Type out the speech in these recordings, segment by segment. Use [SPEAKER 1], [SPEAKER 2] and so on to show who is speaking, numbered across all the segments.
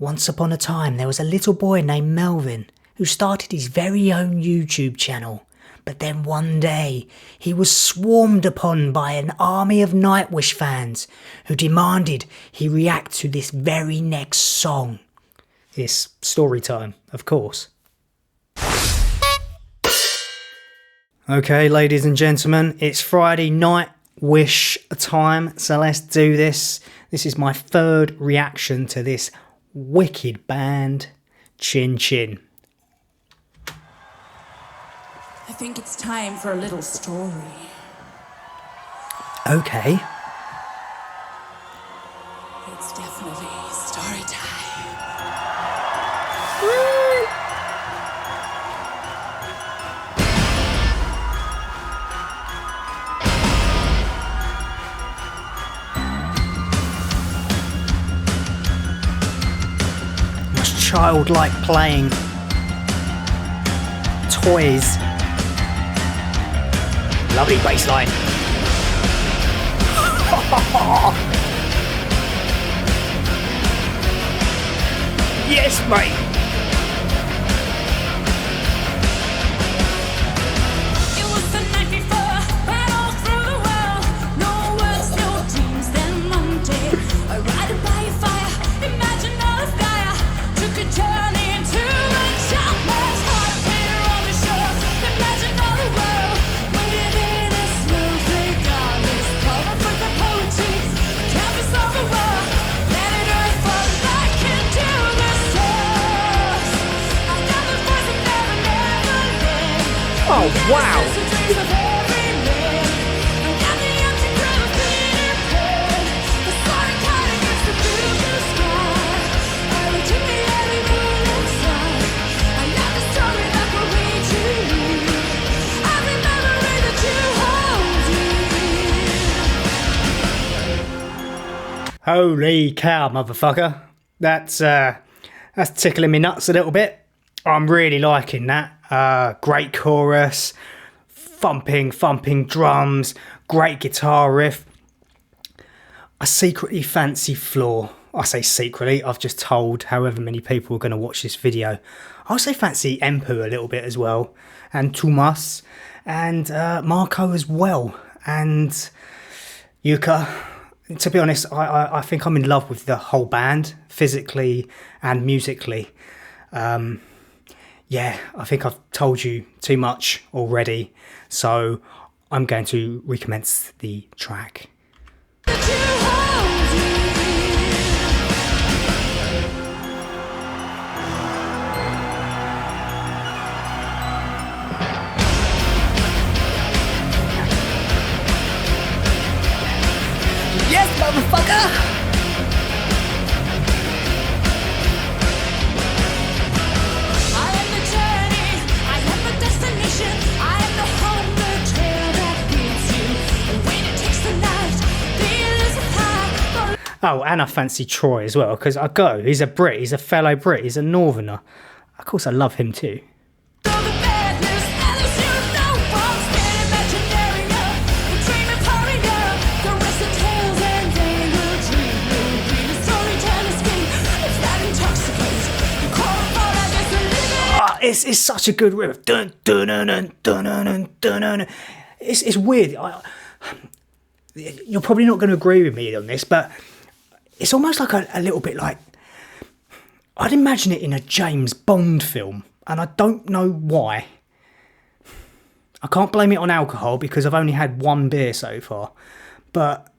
[SPEAKER 1] Once upon a time, there was a little boy named Melvin who started his very own YouTube channel. But then one day, he was swarmed upon by an army of Nightwish fans who demanded he react to this very next song. It's Storytime, of course. Okay, ladies and gentlemen, it's Friday Nightwish time, so let's do this. This is my third reaction to this wicked band, Chin Chin.
[SPEAKER 2] I think it's time for a little story.
[SPEAKER 1] Okay.
[SPEAKER 2] It's definitely story time.
[SPEAKER 1] Much childlike playing. Toys. Lovely bassline. Yes, mate.
[SPEAKER 2] It was the night before, right all through the world. No words, no dreams, then Monday. I ride by a fire, imagine all the fire. Took a journey into a childless heart. Here on the shore, imagine all the world. Waiting in a snowflake garden, covered with the poetry. Canvas of the world, let it earth fall back into the stars. I got the voice of never, never lived.
[SPEAKER 1] Oh, wow. Holy cow, motherfucker. That's tickling me nuts a little bit. I'm really liking that. Great chorus, thumping drums, great guitar riff. I secretly fancy Floor. I say secretly, I've just told however many people are going to watch this video. I also fancy Empu a little bit as well, and Tumas, and Marco as well, and Yuka. To be honest, I think I'm in love with the whole band, physically and musically. Yeah, I think I've told you too much already, so I'm going to recommence the track. Yes, motherfucker! Oh, and I fancy Troy as well, because he's a Brit, he's a fellow Brit, he's a Northerner. Of course I love him too. It's such a good riff. Dun, dun, dun, dun, dun, dun, dun, dun. It's weird. You're probably not going to agree with me on this, but it's almost like a little bit like, I'd imagine it in a James Bond film, and I don't know why. I can't blame it on alcohol because I've only had one beer so far, but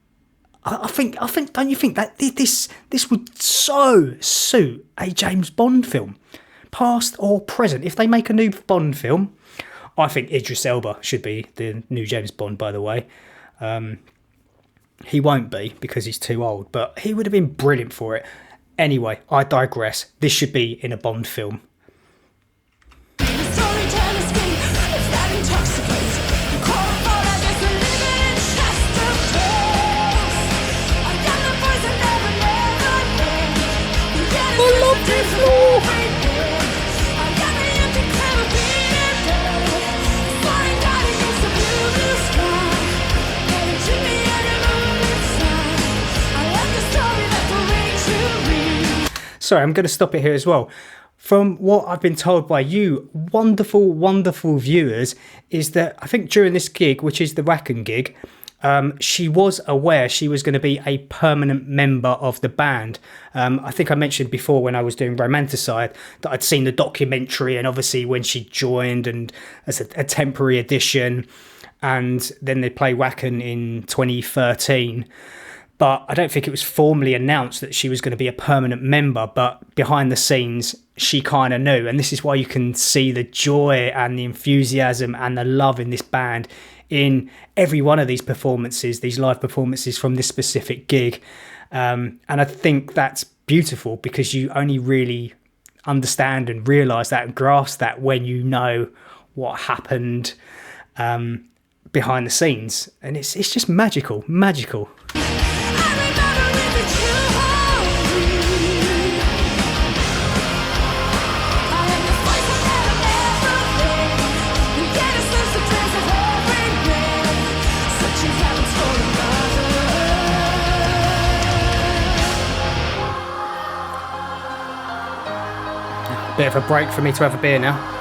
[SPEAKER 1] I think, don't you think that this would so suit a James Bond film, past or present? If they make a new Bond film, I think Idris Elba should be the new James Bond, by the way. He won't be because he's too old, but he would have been brilliant for it. Anyway, I digress. This should be in a Bond film. sorry, I'm going to stop it here as well. From what I've been told by you, wonderful, wonderful viewers, is that I think during this gig, which is the Wacken gig, she was aware she was going to be a permanent member of the band. I think I mentioned before when I was doing Romanticide that I'd seen the documentary, and obviously when she joined and as a temporary addition, and then they play Wacken in 2013. But I don't think it was formally announced that she was going to be a permanent member, but behind the scenes, she kind of knew. And this is why you can see the joy and the enthusiasm and the love in this band in every one of these performances, these live performances from this specific gig. And I think that's beautiful because you only really understand and realise that and grasp that when you know what happened behind the scenes. And it's just magical. Bit of a break for me to have a beer now.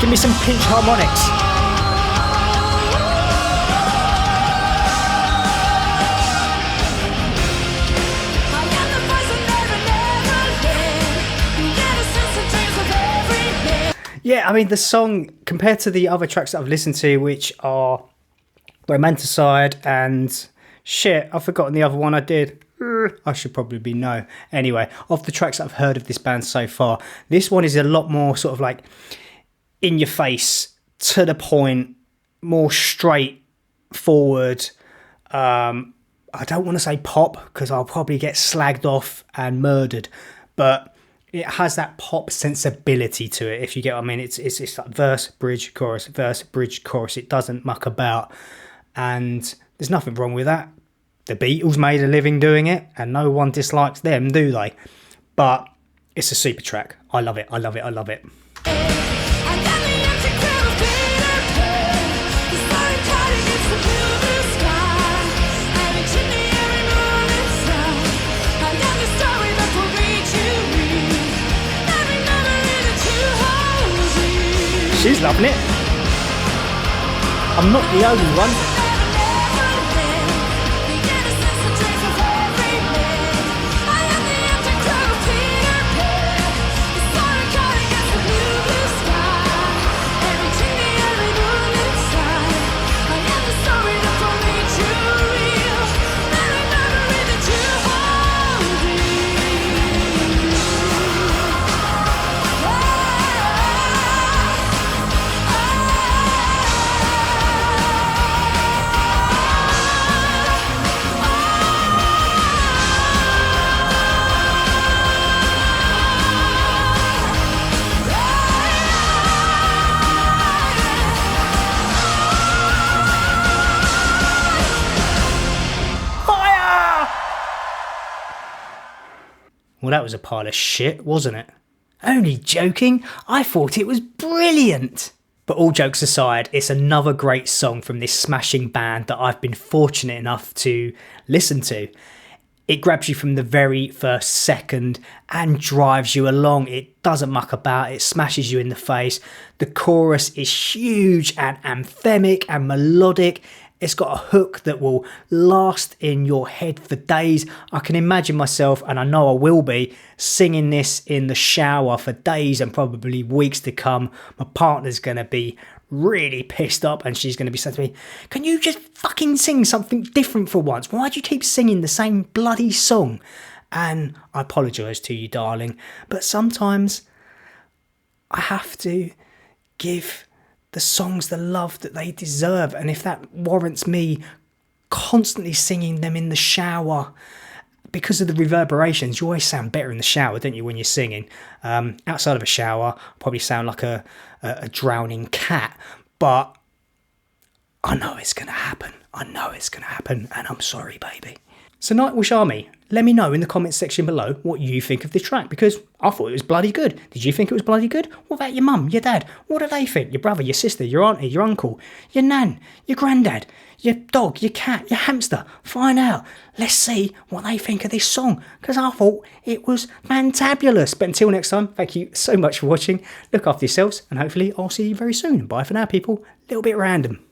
[SPEAKER 1] Give me some pinch harmonics. Yeah, I mean, the song, compared to the other tracks that I've listened to, which are Romanticide and shit, I've forgotten the other one I did. I should probably know. Anyway, of the tracks that I've heard of this band so far, this one is a lot more sort of like in your face, to the point, more straightforward. I don't want to say pop because I'll probably get slagged off and murdered, but it has that pop sensibility to it, if you get what I mean. It's like verse, bridge, chorus, verse, bridge, chorus. It doesn't muck about, and there's nothing wrong with that. The Beatles made a living doing it, and no one dislikes them, do they? But it's a super track. I love it. She's loving it. I'm not the only one. Well, that was a pile of shit, wasn't it? Only joking. I thought it was brilliant. But all jokes aside, it's another great song from this smashing band that I've been fortunate enough to listen to. It grabs you from the very first second and drives you along. It doesn't muck about, it smashes you in the face. The chorus is huge and anthemic and melodic. It's got a hook that will last in your head for days. I can imagine myself, and I know I will be, singing this in the shower for days and probably weeks to come. My partner's going to be really pissed up and she's going to be saying to me, can you just fucking sing something different for once? Why do you keep singing the same bloody song? And I apologise to you, darling, but sometimes I have to give the songs the love that they deserve, and if that warrants me constantly singing them in the shower, because of the reverberations, you always sound better in the shower, don't you, when you're singing? Outside of a shower, I probably sound like a drowning cat, but I know it's going to happen. I know it's going to happen, and I'm sorry, baby. So Nightwish Army, let me know in the comments section below what you think of this track, because I thought it was bloody good. Did you think it was bloody good? What about your mum, your dad? What do they think? Your brother, your sister, your auntie, your uncle, your nan, your granddad, your dog, your cat, your hamster? Find out. Let's see what they think of this song, because I thought it was fantabulous. But until next time, thank you so much for watching. Look after yourselves, and hopefully I'll see you very soon. Bye for now, people. Little bit random.